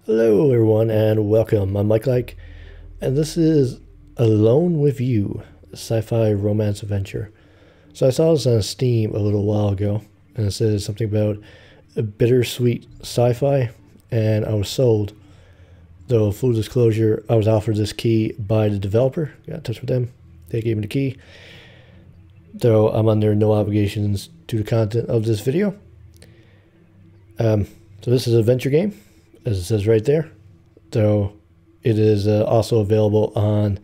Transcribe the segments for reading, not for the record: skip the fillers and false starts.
Hello everyone and welcome. I'm Mike, and this is Alone with You, a Sci-fi Romance Adventure. So I saw this on Steam a little while ago, and it says something about a bittersweet sci-fi, and I was sold. Though full disclosure, I was offered this key by the developer. Got in touch with them. They gave me the key. Though I'm under no obligations to the content of this video. So this is an adventure game, as it says right there. So it is also available on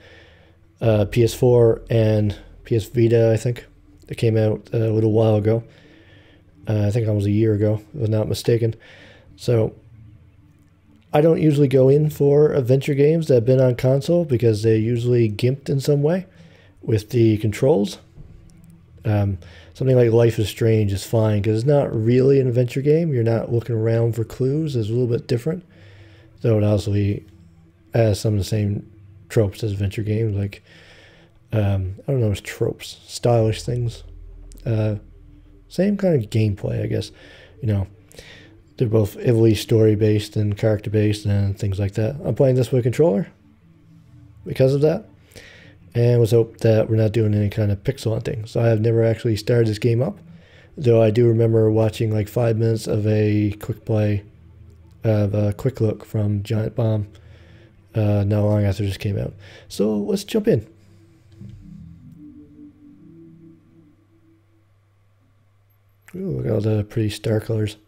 PS4 and PS Vita, I think. It came out a little while ago. I think almost a year ago, if I'm not mistaken. So I don't usually go in for adventure games that have been on console because they're usually gimped in some way with the controls. Something like Life is Strange is fine because it's not really an adventure game. You're not looking around for clues. It's a little bit different. Though it also has some of the same tropes as adventure games, like I don't know, it's tropes, stylish things. Same kind of gameplay, I guess. You know, they're both heavily story-based and character-based and things like that. I'm playing this with a controller because of that. And let's hope that we're not doing any kind of pixel hunting. So I have never actually started this game up, though I do remember watching like 5 minutes of a quick play of a quick look from Giant Bomb not long after this came out. So let's jump in. Ooh, look at all the pretty star colors.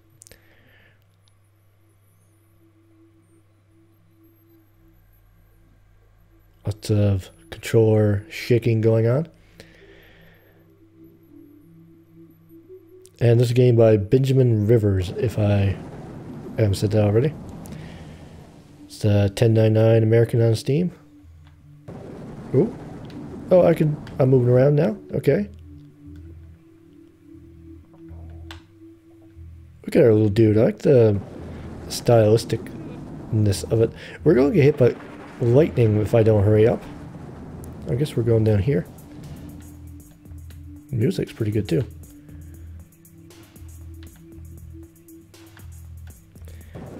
Lots of controller shaking going on. And this is a game by Benjamin Rivers, if I haven't said that already. It's $10.99 American on Steam. Ooh. Oh, I'm moving around now. Okay. Look at our little dude. I like the stylisticness of it. We're going to get hit by lightning if I don't hurry up. I guess we're going down here. The music's pretty good too.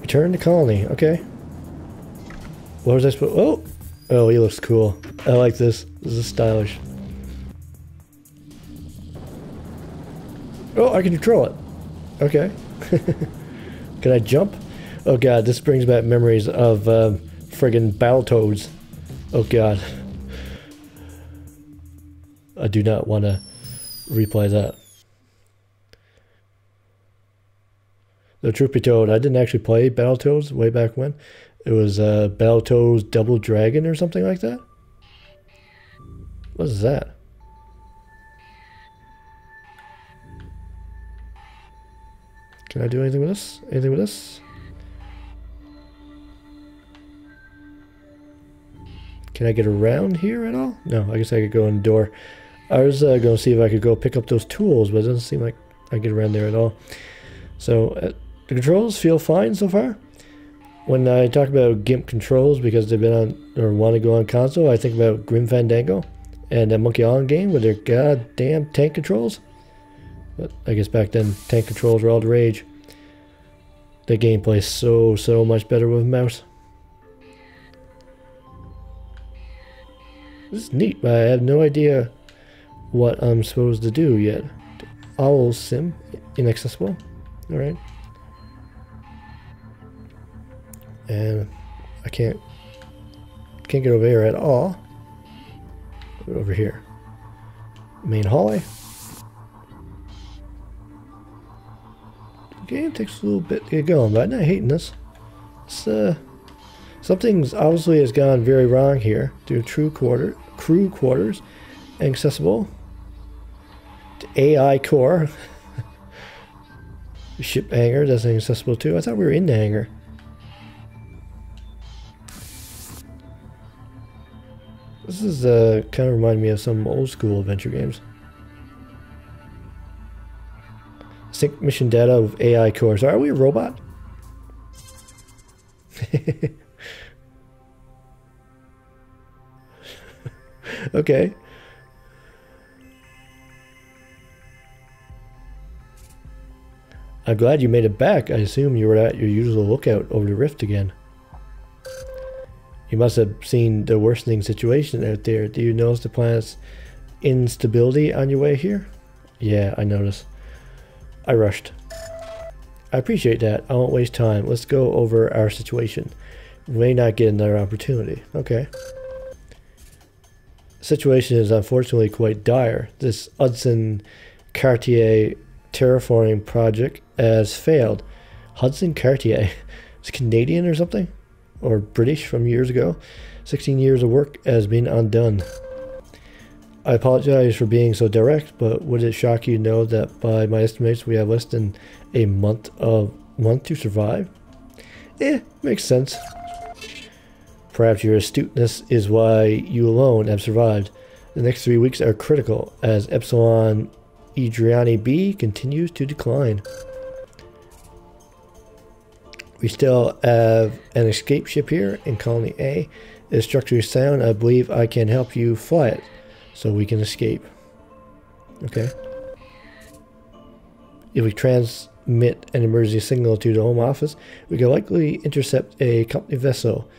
Return to colony. Okay. What was I supposed? Oh, oh, he looks cool. I like this. This is stylish. Oh, I can control it. Okay. Can I jump? Oh god, this brings back memories of friggin' Battletoads. Oh god. I do not want to replay that. The truth be told, I didn't actually play Battletoads way back when. It was Battletoads Double Dragon or something like that. What is that? Can I do anything with this? Anything with this? Can I get around here at all? No, I guess I could go in the door. I was going to see if I could go pick up those tools, but it doesn't seem like I get around there at all. So, the controls feel fine so far. When I talk about GIMP controls, because they've been on, or want to go on console, I think about Grim Fandango and that Monkey Island game with their goddamn tank controls. But I guess back then, tank controls were all the rage. The gameplay is so much better with a mouse. This is neat, but I have no idea what I'm supposed to do yet. Owl sim, inaccessible. Alright. And I can't get over here at all. Over here. Main hallway. The game takes a little bit to get going, but I'm not hating this. It's something's obviously has gone very wrong here. To crew quarters, accessible. To AI core. Ship hangar, that's inaccessible too. I thought we were in the hangar. This is kind of remind me of some old school adventure games. Sync mission data with AI core. So are we a robot? Okay. I'm glad you made it back. I assume you were at your usual lookout over the rift again. You must have seen the worsening situation out there. Do you notice the planet's instability on your way here? Yeah, I noticed. I rushed. I appreciate that. I won't waste time. Let's go over our situation. We may not get another opportunity. Okay. The situation is unfortunately quite dire. This Hudson Cartier terraforming project has failed. Hudson Cartier? Is Canadian or something? Or British from years ago? 16 years of work has been undone. I apologize for being so direct, but would it shock you to know that by my estimates we have less than a month to survive? Makes sense. Perhaps your astuteness is why you alone have survived. The next 3 weeks are critical as Epsilon Adriani B continues to decline. We still have an escape ship here in Colony A. It is structurally sound. I believe I can help you fly it so we can escape. Okay. If we transmit an emergency signal to the home office, we can likely intercept a company vessel.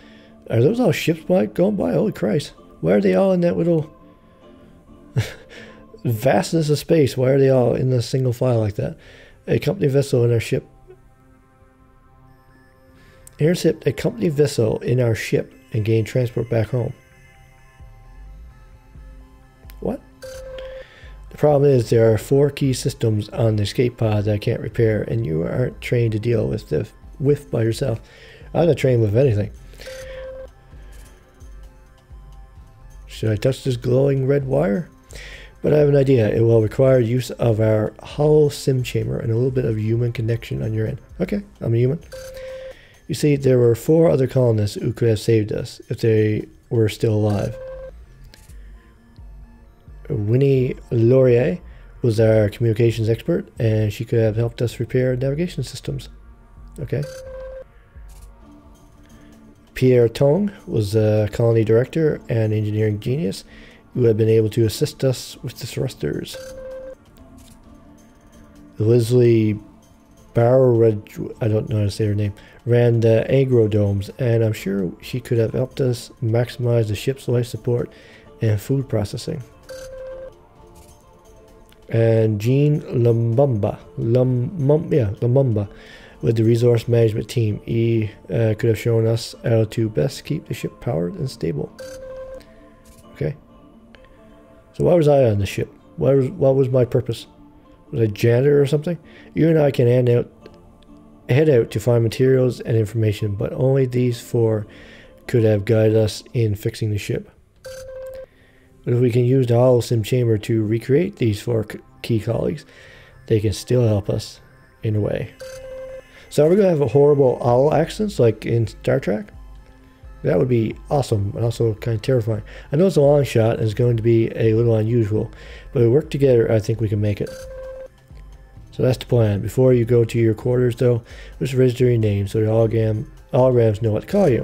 Are those all ships going by? Holy Christ. Why are they all in that little vastness of space? Why are they all in a single file like that? A company vessel in our ship. Intercept a company vessel in our ship and gain transport back home. What? The problem is there are 4 key systems on the escape pod that I can't repair, and you aren't trained to deal with by yourself. I'm not trained with anything. Should I touch this glowing red wire? But I have an idea. It will require use of our hollow sim chamber and a little bit of human connection on your end. Okay, I'm a human. You see, there were 4 other colonists who could have saved us if they were still alive. Winnie Laurier was our communications expert, and she could have helped us repair navigation systems. Okay. Pierre Tong was a colony director and engineering genius who had been able to assist us with the thrusters. Leslie Barrowridge, I don't know how to say her name, ran the agrodomes, and I'm sure she could have helped us maximize the ship's life support and food processing. And Jean Lumumba with the resource management team. He could have shown us how to best keep the ship powered and stable. Okay. So why was I on the ship? What was my purpose? Was I janitor or something? You and I can head out to find materials and information, but only these 4 could have guided us in fixing the ship. But if we can use the holosim chamber to recreate these 4 key colleagues, they can still help us in a way. So are we going to have a horrible owl accents like in Star Trek? That would be awesome and also kind of terrifying. I know it's a long shot and it's going to be a little unusual, but we work together, I think we can make it. So that's the plan. Before you go to your quarters though, just register your name so the holograms know what to call you.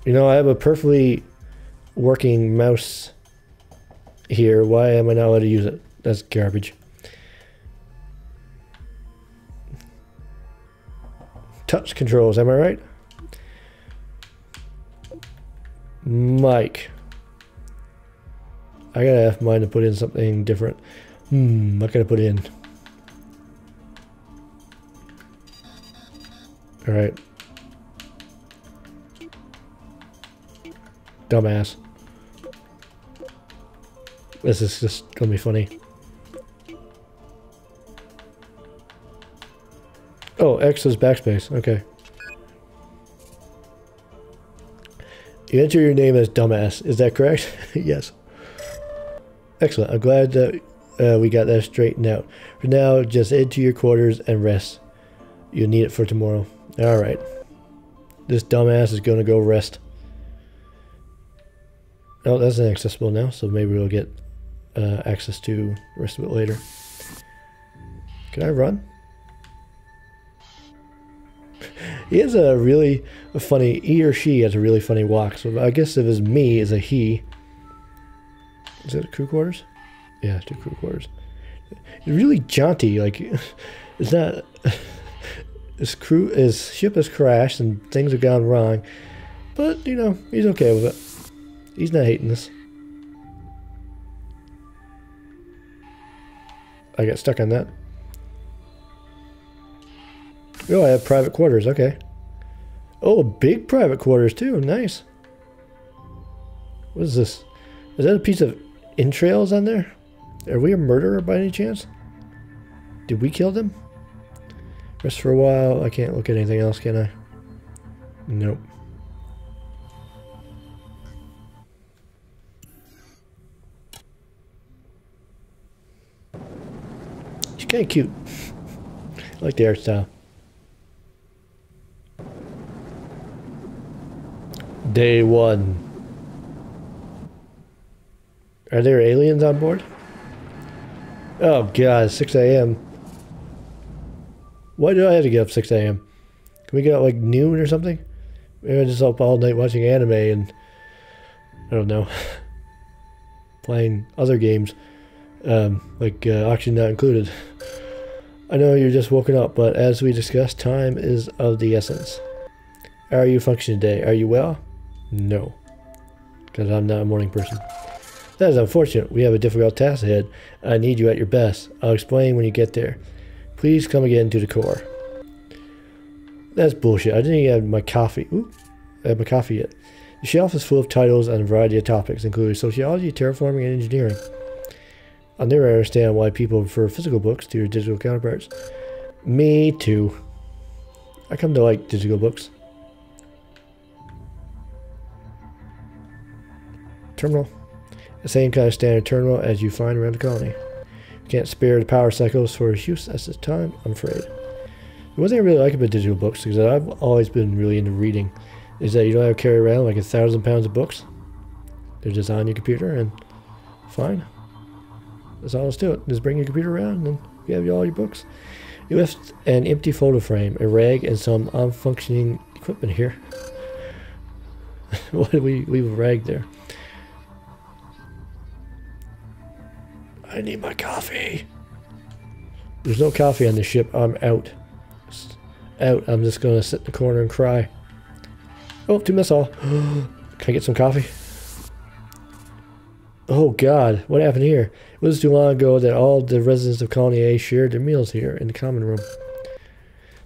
You know, I have a perfectly working mouse here. Why am I not allowed to use it? That's garbage. Touch controls, am I right? Mike. I gotta have mine to put in something different. What can I put in? Alright. Dumbass. This is just gonna be funny. Oh, X is backspace. Okay. You enter your name as Dumbass. Is that correct? Yes. Excellent. I'm glad that we got that straightened out. For now, just head to your quarters and rest. You'll need it for tomorrow. Alright. This dumbass is going to go rest. Oh, that's inaccessible now, so maybe we'll get access to the rest of it later. Can I run? He has a really funny, he or she has a really funny walk. So I guess if it's me, it's a he. Is it crew quarters? Yeah, it's 2 crew quarters. It's really jaunty, like, it's not, his ship has crashed and things have gone wrong. But, you know, he's okay with it. He's not hating this. I got stuck on that. Oh, I have private quarters. Okay. Oh, big private quarters too. Nice. What is this? Is that a piece of entrails on there? Are we a murderer by any chance? Did we kill them? Rest for a while. I can't look at anything else, can I? Nope. She's kind of cute. I like the art style. Day 1. Are there aliens on board? Oh god, 6 a.m. Why do I have to get up 6 a.m.? Can we get up like noon or something? Maybe I'm just up all night watching anime and I don't know, playing other games, like Auction Not Included. I know you're just woken up, but as we discussed, time is of the essence. How are you functioning today? Are you well? No, because I'm not a morning person. That is unfortunate. We have a difficult task ahead. I need you at your best. I'll explain when you get there. Please come again to the core. That's bullshit. I didn't even have my coffee. Ooh, I have my coffee yet. The shelf is full of titles on a variety of topics, including sociology, terraforming, and engineering. I'll never understand why people prefer physical books to their digital counterparts. Me too. I come to like digital books. Terminal. The same kind of standard terminal as you find around the colony. You can't spare the power cycles for its use at this time, I'm afraid. One thing I really like about digital books, because I've always been really into reading, is that you don't have to carry around like 1,000 pounds of books. They're just on your computer and fine. That's all there's to it. Just bring your computer around and you have all your books. You left an empty photo frame, a rag, and some unfunctioning equipment here. Why did we leave a rag there? I need my coffee. There's no coffee on the ship. I'm out. Out. I'm just going to sit in the corner and cry. Oh, 2 minutes all. Can I get some coffee? Oh god, what happened here? It was too long ago that all the residents of Colony A shared their meals here in the common room.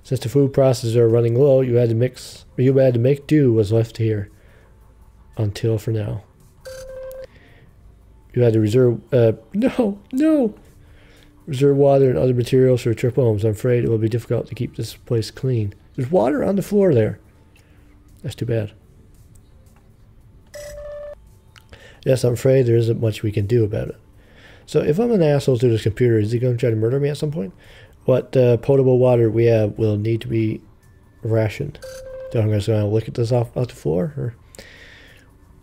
Since the food processors are running low, you had to make do was left here. Until for now. You had to reserve, no! Reserve water and other materials for trip homes. I'm afraid it will be difficult to keep this place clean. There's water on the floor there. That's too bad. Yes, I'm afraid there isn't much we can do about it. So if I'm an asshole to this computer, is he going to try to murder me at some point? What potable water we have will need to be rationed. So I'm just going to lick it this off the floor? Or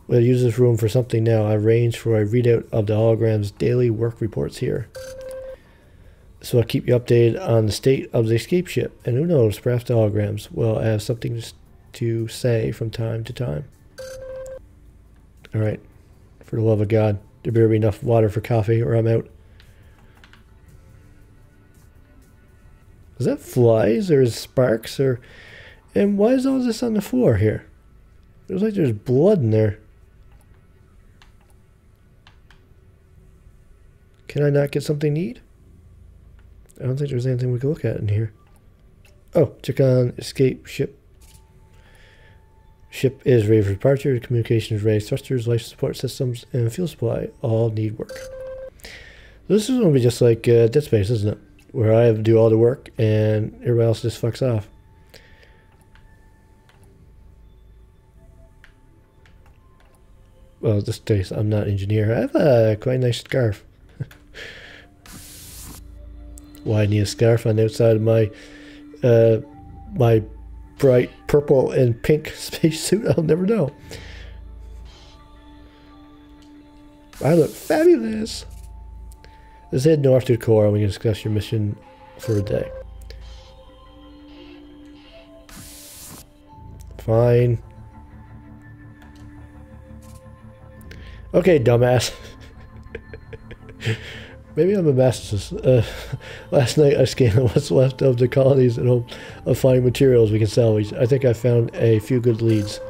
we'll use this room for something now. I've arranged for a readout of the holograms' daily work reports here. So I'll keep you updated on the state of the escape ship. And who knows, perhaps the holograms will have something to say from time to time. Alright. For the love of God, there better be enough water for coffee or I'm out. Is that flies or is sparks or... And why is all this on the floor here? It looks like there's blood in there. Can I not get something to eat? I don't think there's anything we can look at in here. Oh, check on escape ship. Ship is ready for departure. Communications ready. Thrusters, life support systems, and fuel supply all need work. This is going to be just like Dead Space, isn't it? Where I have to do all the work and everybody else just fucks off. Well, in this case, I'm not an engineer. I have a quite nice scarf. Why I need a scarf on the outside of my my bright purple and pink spacesuit? I'll never know. I look fabulous. Let's head north to the core and we can discuss your mission for the day. Fine. Okay, dumbass. Maybe I'm a masochist. Last night I scanned what's left of the colonies in hope of finding materials we can salvage. I think I found a few good leads.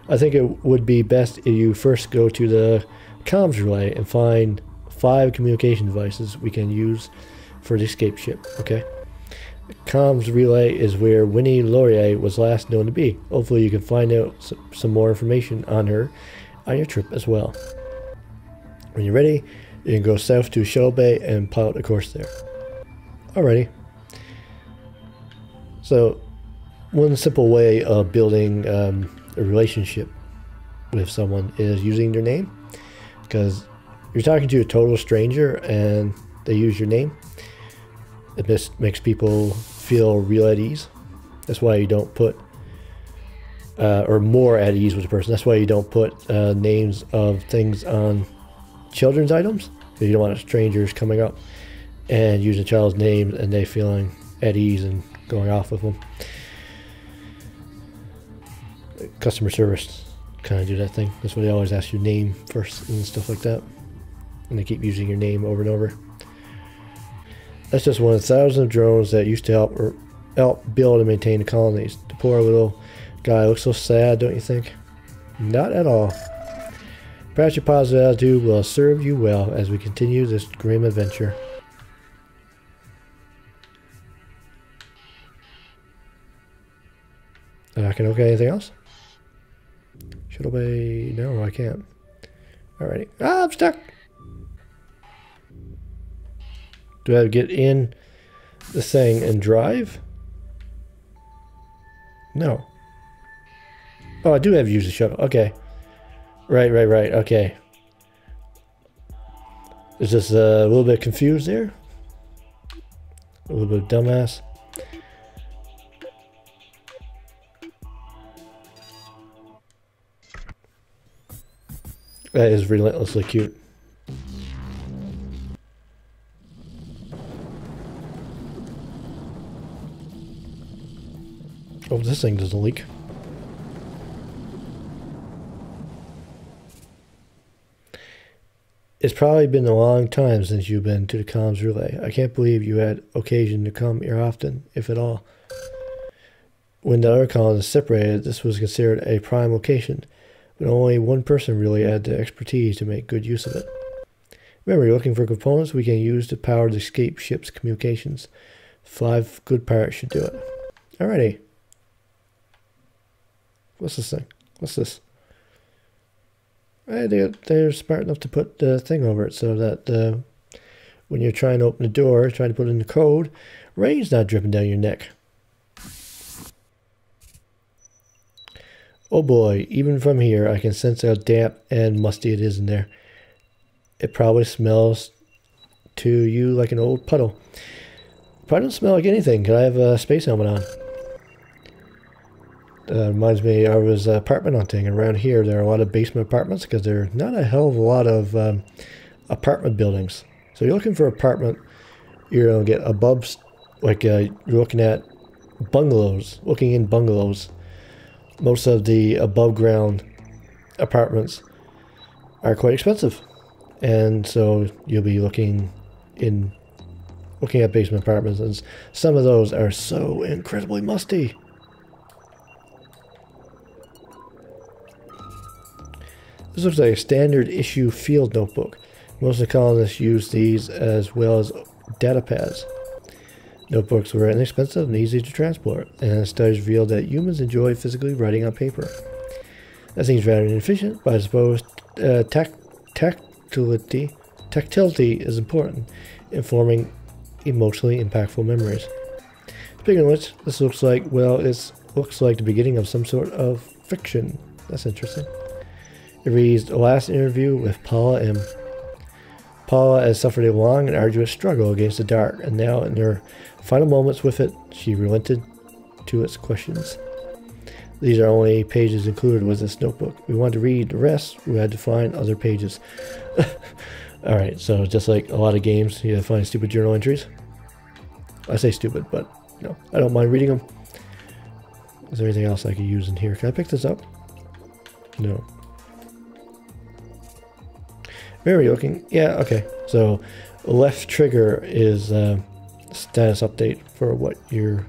I think it would be best if you first go to the comms relay and find 5 communication devices we can use for the escape ship, okay? Comms relay is where Winnie Laurier was last known to be. Hopefully you can find out some more information on her on your trip as well. When you're ready, you can go south to Shuttle Bay and plot a course there. Alrighty. So, one simple way of building a relationship with someone is using their name. Because you're talking to a total stranger and they use your name. It makes people feel real at ease. That's why you don't put, or more at ease with a person. That's why you don't put names of things on children's items. Because you don't want strangers coming up and using a child's name and they feeling at ease and going off with them. Customer service kind of do that thing. That's why they always ask your name first and stuff like that. And they keep using your name over and over. That's just one of thousands of drones that used to help build and maintain the colonies. The poor little guy looks so sad, don't you think? Not at all. Perhaps your positive attitude will serve you well as we continue this grim adventure. I can okay anything else? Shuttle Bay, no I can't. Alrighty. Ah, I'm stuck! Do I have to get in the thing and drive? No. Oh, I do have to use the shuttle. Okay. Right, okay. Is this a little bit confused there? A little bit of dumbass. That is relentlessly cute. Oh, this thing doesn't leak. It's probably been a long time since you've been to the comms relay. I can't believe you had occasion to come here often, if at all. When the other colonies separated, this was considered a prime location, but only one person really had the expertise to make good use of it. Remember, you're looking for components we can use to power the escape ship's communications. 5 good pirates should do it. Alrighty. What's this thing? What's this? They're smart enough to put the thing over it so that when you're trying to open the door, trying to put in the code, rain's not dripping down your neck. Oh boy, even from here I can sense how damp and musty it is in there. It probably smells to you like an old puddle. Probably don't smell like anything. Could I have a space helmet on? Reminds me, I was apartment hunting, and around here there are a lot of basement apartments because there are not a hell of a lot of apartment buildings. So you're looking for an apartment, you're going to get above, like you're looking at bungalows, looking in bungalows. Most of the above ground apartments are quite expensive. And so you'll be looking at basement apartments, and some of those are so incredibly musty. This looks like a standard issue field notebook. Most of the colonists use these as well as data pads. Notebooks were inexpensive and easy to transport, and studies revealed that humans enjoy physically writing on paper. That seems rather inefficient, but I suppose tactility is important in forming emotionally impactful memories. Speaking of which, this looks like, well, it looks like the beginning of some sort of fiction. That's interesting. It reads, the last interview with Paula M. Paula has suffered a long and arduous struggle against the dark, and now in her final moments with it, she relented to its questions. These are only pages included with this notebook. We wanted to read the rest, we had to find other pages. Alright, so just like a lot of games, you have to find stupid journal entries. I say stupid, but no, I don't mind reading them. Is there anything else I could use in here? Can I pick this up? No. Where are you looking? Yeah, okay. So left trigger is status update for what you're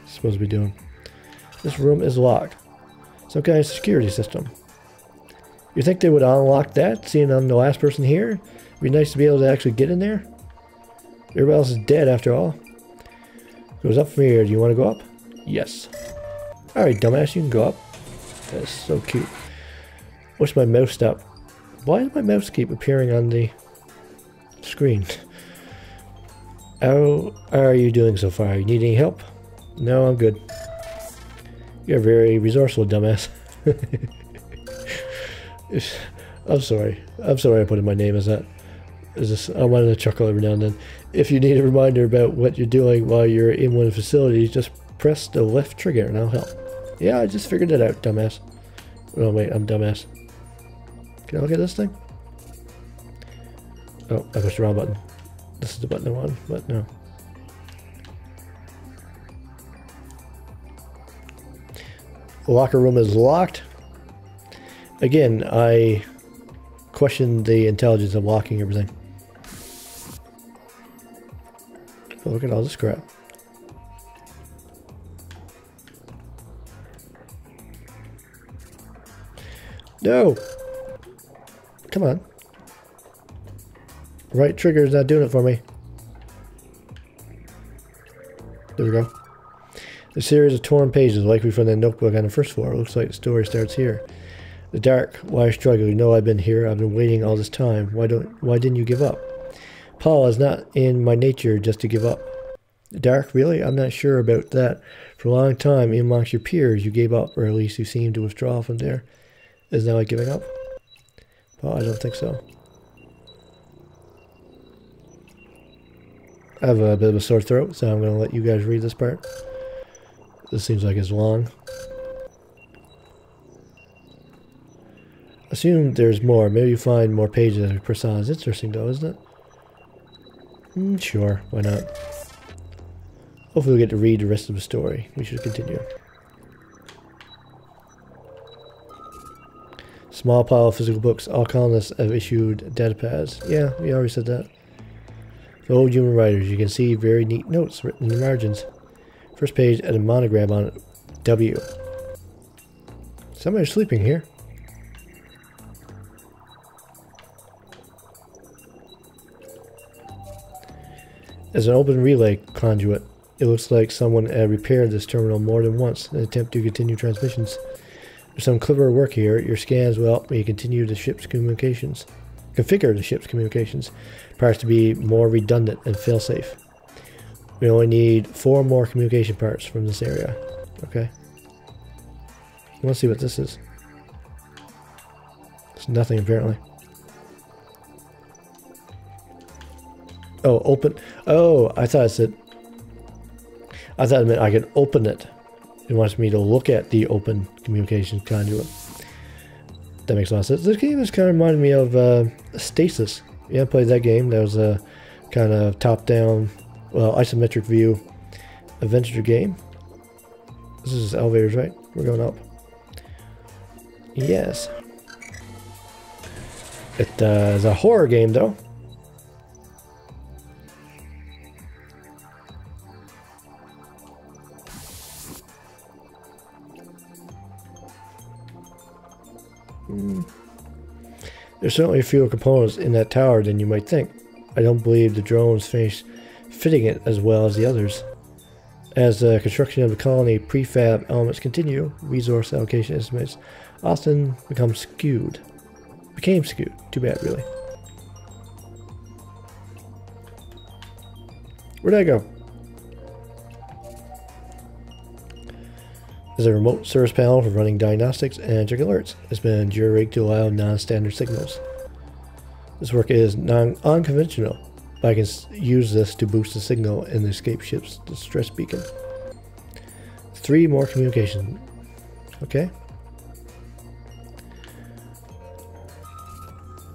supposed to be doing. This room is locked. Some kind of security system. You think they would unlock that, seeing I'm the last person here? It'd be nice to be able to actually get in there. Everybody else is dead after all. Goes up from here. Do you want to go up? Yes. Alright, dumbass, you can go up. That's so cute. What's my mouse stop? Why does my mouse keep appearing on the screen? How are you doing so far? You need any help? No, I'm good. You're very resourceful, dumbass. I'm sorry. I'm sorry I put in my name as that. I wanted to chuckle every now and then. If you need a reminder about what you're doing while you're in one of the facilities, just press the left trigger and I'll help. Yeah, I just figured it out, dumbass. Oh wait, I'm dumbass. Can I look at this thing? Oh, I pushed the wrong button. This is the button I want, but no. The locker room is locked. Again, I question the intelligence of locking everything. Oh, look at all this crap. No! Come on. Right trigger is not doing it for me. There we go. The series of torn pages, likely from the notebook on the first floor. Looks like the story starts here. The dark. Why struggle? You know I've been here. I've been waiting all this time. Why didn't you give up? Paul, it's not in my nature just to give up. The dark? Really? I'm not sure about that. For a long time, amongst your peers, you gave up, or at least you seemed to withdraw from there. Is that like giving up? Paul, I don't think so. I have a bit of a sore throat, so I'm going to let you guys read this part. This seems like it's long. Assume there's more. Maybe you find more pages of personas. Interesting though, isn't it? Sure, why not? Hopefully we'll get to read the rest of the story. We should continue. Small pile of physical books. All colonists have issued data pads. Yeah, we already said that. For old human writers, you can see very neat notes written in the margins. First page had a monogram on it. W. Somebody's sleeping here. As an open relay conduit, it looks like someone had repaired this terminal more than once in an attempt to continue transmissions. There's some clever work here. Your scans will help me continue the ship's communications. Configure the ship's communications. Parts to be more redundant and fail-safe. We only need 4 more communication parts from this area. Okay. Let's see what this is. It's nothing apparently. Oh, open. Oh, I thought it meant I could open it. It wants me to look at the open communication conduit. That makes a lot of sense. This game is kind of reminding me of Stasis. Yeah, I played that game. That was a kind of top-down, well, isometric view adventure game. This is elevators, right? We're going up. Yes. It is a horror game, though. There's certainly fewer components in that tower than you might think. I don't believe the drones finished fitting it as well as the others. As the construction of the colony prefab elements continue, resource allocation estimates often became skewed. Too bad, really. Where'd I go? There's a remote service panel for running diagnostics and check alerts. It's been jury-rigged to allow non-standard signals. This work is unconventional, but I can use this to boost the signal in the escape ship's distress beacon. 3 more communication. Okay.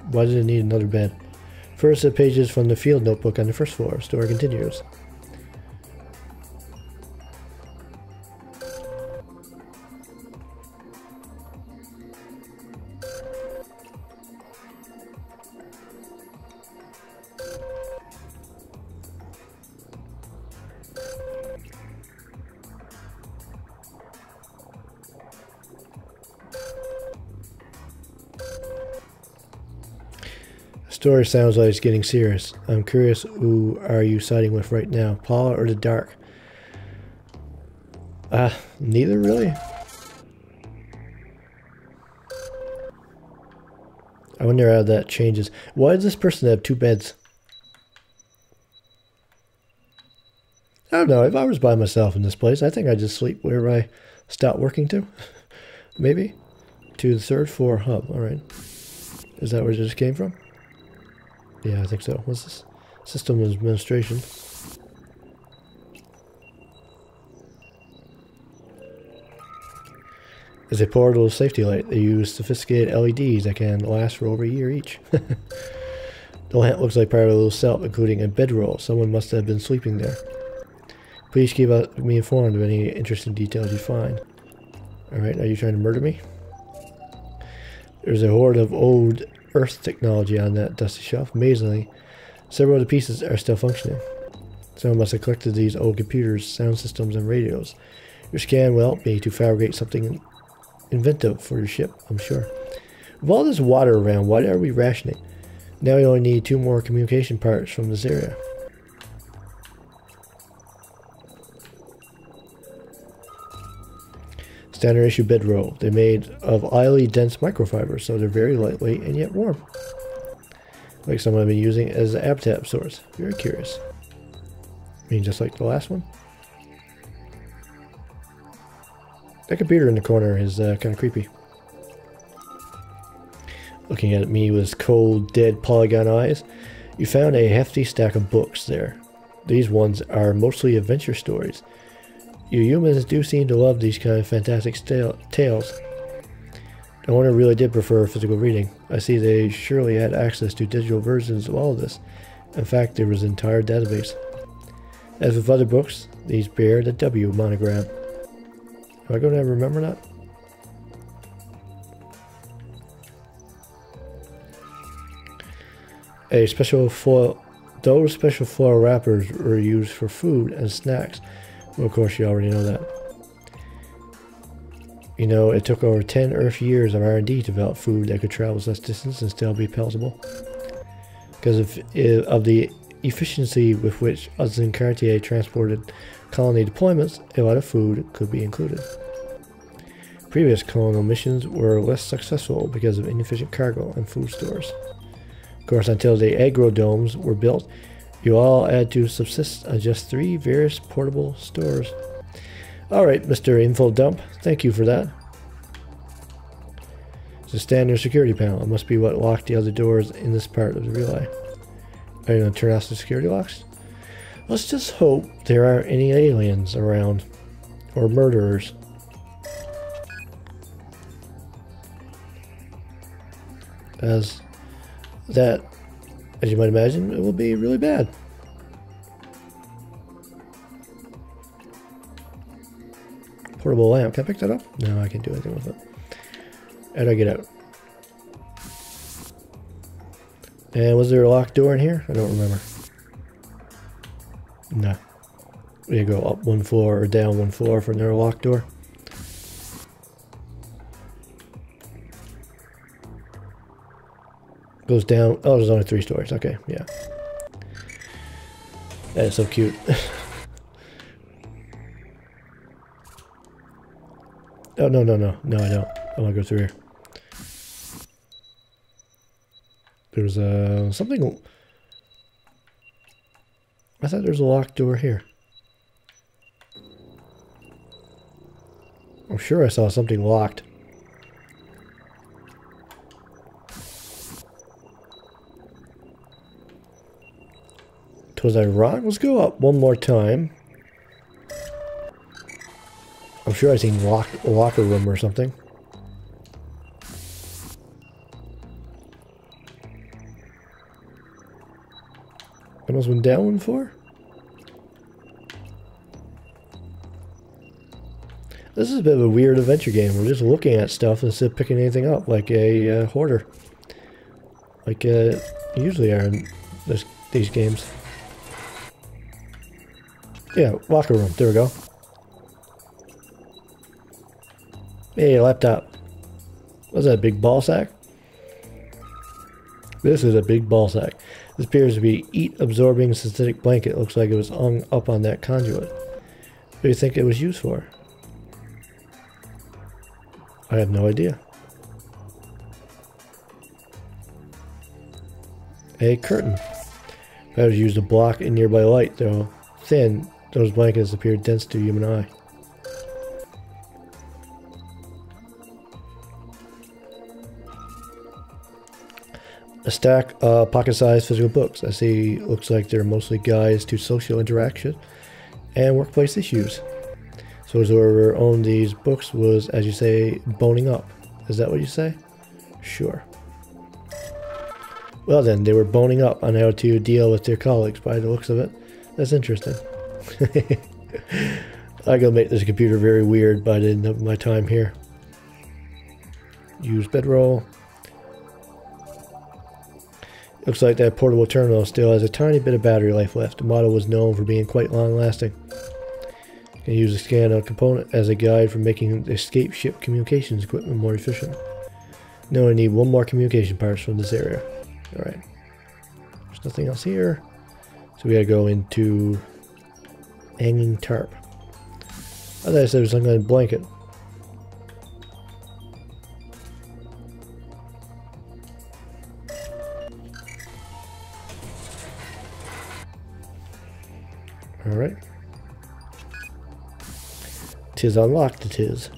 Why did it need another bed? First, the pages from the field notebook on the first floor. Story continues. Story sounds like it's getting serious. I'm curious, who are you siding with right now? Paula or the dark? Neither really. I wonder how that changes. Why does this person have 2 beds? I don't know. If I was by myself in this place, I think I'd just sleep where I start working to. Maybe. To the 3rd floor hub. Alright. Is that where it just came from? Yeah, I think so. What's this? System administration. As a portable safety light, they use sophisticated LEDs that can last for over a year each. The lamp looks like part of a little cell, including a bedroll. Someone must have been sleeping there. Please keep me informed of any interesting details you find. Alright, are you trying to murder me? There's a hoard of old Earth technology on that dusty shelf. Amazingly, several of the pieces are still functioning. Someone must have collected these old computers, sound systems, and radios. Your scan will help me to fabricate something inventive for your ship, I'm sure. With all this water around, why are we rationing? Now we only need 2 more communication parts from this area. Standard issue bedroll. They're made of highly dense microfiber, so they're very lightweight and yet warm. Like someone I've been using as an habitat of sorts. Very curious. I mean, just like the last one. That computer in the corner is kind of creepy. Looking at me with cold, dead polygon eyes. You found a hefty stack of books there. These ones are mostly adventure stories. You humans do seem to love these kind of fantastic tales. I wonder really did prefer physical reading. I see they surely had access to digital versions of all of this. In fact, there was an entire database. As with other books, these bear the W monogram. Am I going to remember that? Those special foil wrappers were used for food and snacks. Well, of course, you already know that. You know, it took over 10 Earth years of R&D to develop food that could travel such distance and still be palatable. Because of the efficiency with which Hudson Cartier transported colony deployments, a lot of food could be included. Previous colonial missions were less successful because of inefficient cargo and food stores. Of course, until the agrodomes were built, you all had to subsist on just 3 various portable stores. Alright, Mr. Info Dump, thank you for that. It's a standard security panel. It must be what locked the other doors in this part of the relay. Are you going to turn off the security locks? Let's just hope there aren't any aliens around. Or murderers. As you might imagine, it will be really bad. Portable lamp. Can I pick that up? No, I can't do anything with it. How do I get out? And was there a locked door in here? I don't remember. No. We go up 1 floor or down 1 floor for another locked door. Goes down. Oh, there's only 3 stories. Okay, yeah. That is so cute. Oh, no, no, no. No, I don't. I want to go through here. There's something. I thought there was a locked door here. I'm sure I saw something locked. Was I wrong? Let's go up one more time. I'm sure I seen locker room or something. I must have been down 1 floor. This is a bit of a weird adventure game. We're just looking at stuff instead of picking anything up like a hoarder. Like usually are in these games. Yeah, locker room. There we go. Hey, laptop. What's that, big ball sack? This is a big ball sack. This appears to be heat-absorbing synthetic blanket. It looks like it was hung up on that conduit. What do you think it was used for? I have no idea. A curtain. That was used to block a nearby light, though thin, those blankets appear dense to human eye. A stack of pocket-sized physical books. I see looks like they're mostly guides to social interaction and workplace issues. So whoever owned these books was, as you say, boning up. Is that what you say? Sure. Well then, they were boning up on how to deal with their colleagues by the looks of it. That's interesting. I'm gonna make this computer very weird by the end of my time here. Use bedroll. Looks like that portable terminal still has a tiny bit of battery life left. The model was known for being quite long-lasting. You can use a scan of a component as a guide for making the escape ship communications equipment more efficient. Now I need one more communication parts from this area. Alright. There's nothing else here. So we gotta go into hanging tarp. I thought I said it was some kind of blanket. Alright. 'Tis unlocked, it is.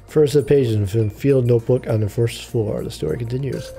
First of the pages from field notebook on the first floor. The story continues.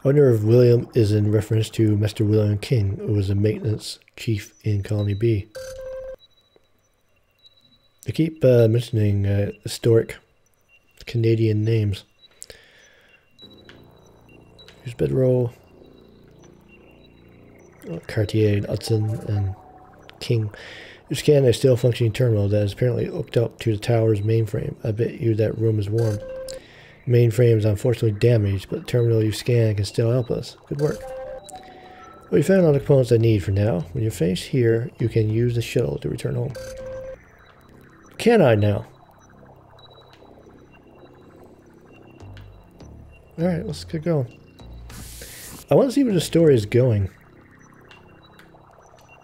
I wonder if William is in reference to Mr. William King, who was a maintenance chief in Colony B. They keep mentioning historic Canadian names. Here's bedroll. Cartier and Hudson and King. You scan a still functioning terminal that is apparently hooked up to the tower's mainframe. I bet you that room is warm. Mainframe is unfortunately damaged, but the terminal you scan can still help us. Good work. Well, you found all the components I need for now. When you're finished here, you can use the shuttle to return home. Can I now? Alright, let's get going. I want to see where the story is going.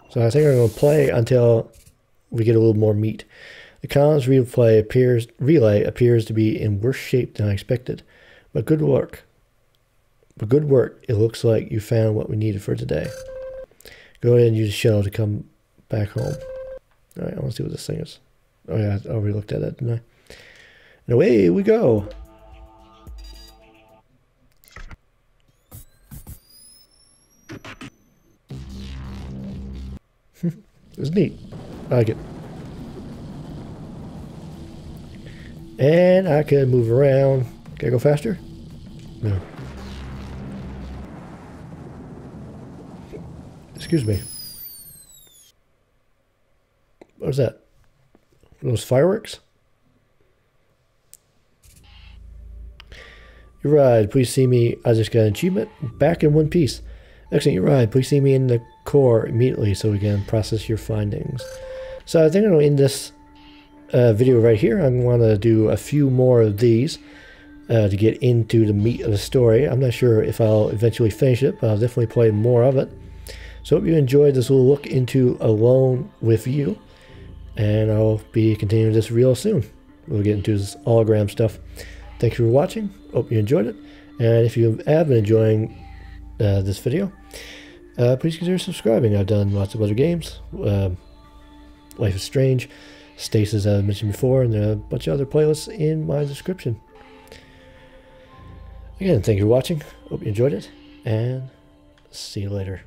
So I think I'm going to play until we get a little more meat. The columns relay appears to be in worse shape than I expected. But good work. It looks like you found what we needed for today. Go ahead and use the shuttle to come back home. Alright, I want to see what this thing is. Oh yeah, I already looked at that, didn't I? And away we go. It's neat. I like it. And I can move around. Can I go faster? No. Excuse me. What was that? Those fireworks? Your ride. Please see me. I just got an achievement. Back in one piece. Excellent. Your ride. Please see me in the core immediately so we can process your findings. So I think I'm going to end this video right here. I'm going to do a few more of these to get into the meat of the story. I'm not sure if I'll eventually finish it, but I'll definitely play more of it. So hope you enjoyed this little look into Alone With You, and I'll be continuing this real soon. We'll get into this hologram stuff. Thank you for watching. Hope you enjoyed it, and if you have been enjoying this video, please consider subscribing. I've done lots of other games. Life is Strange, Stasis, as I mentioned before, and there are a bunch of other playlists in my description. Again, thank you for watching. Hope you enjoyed it, and see you later.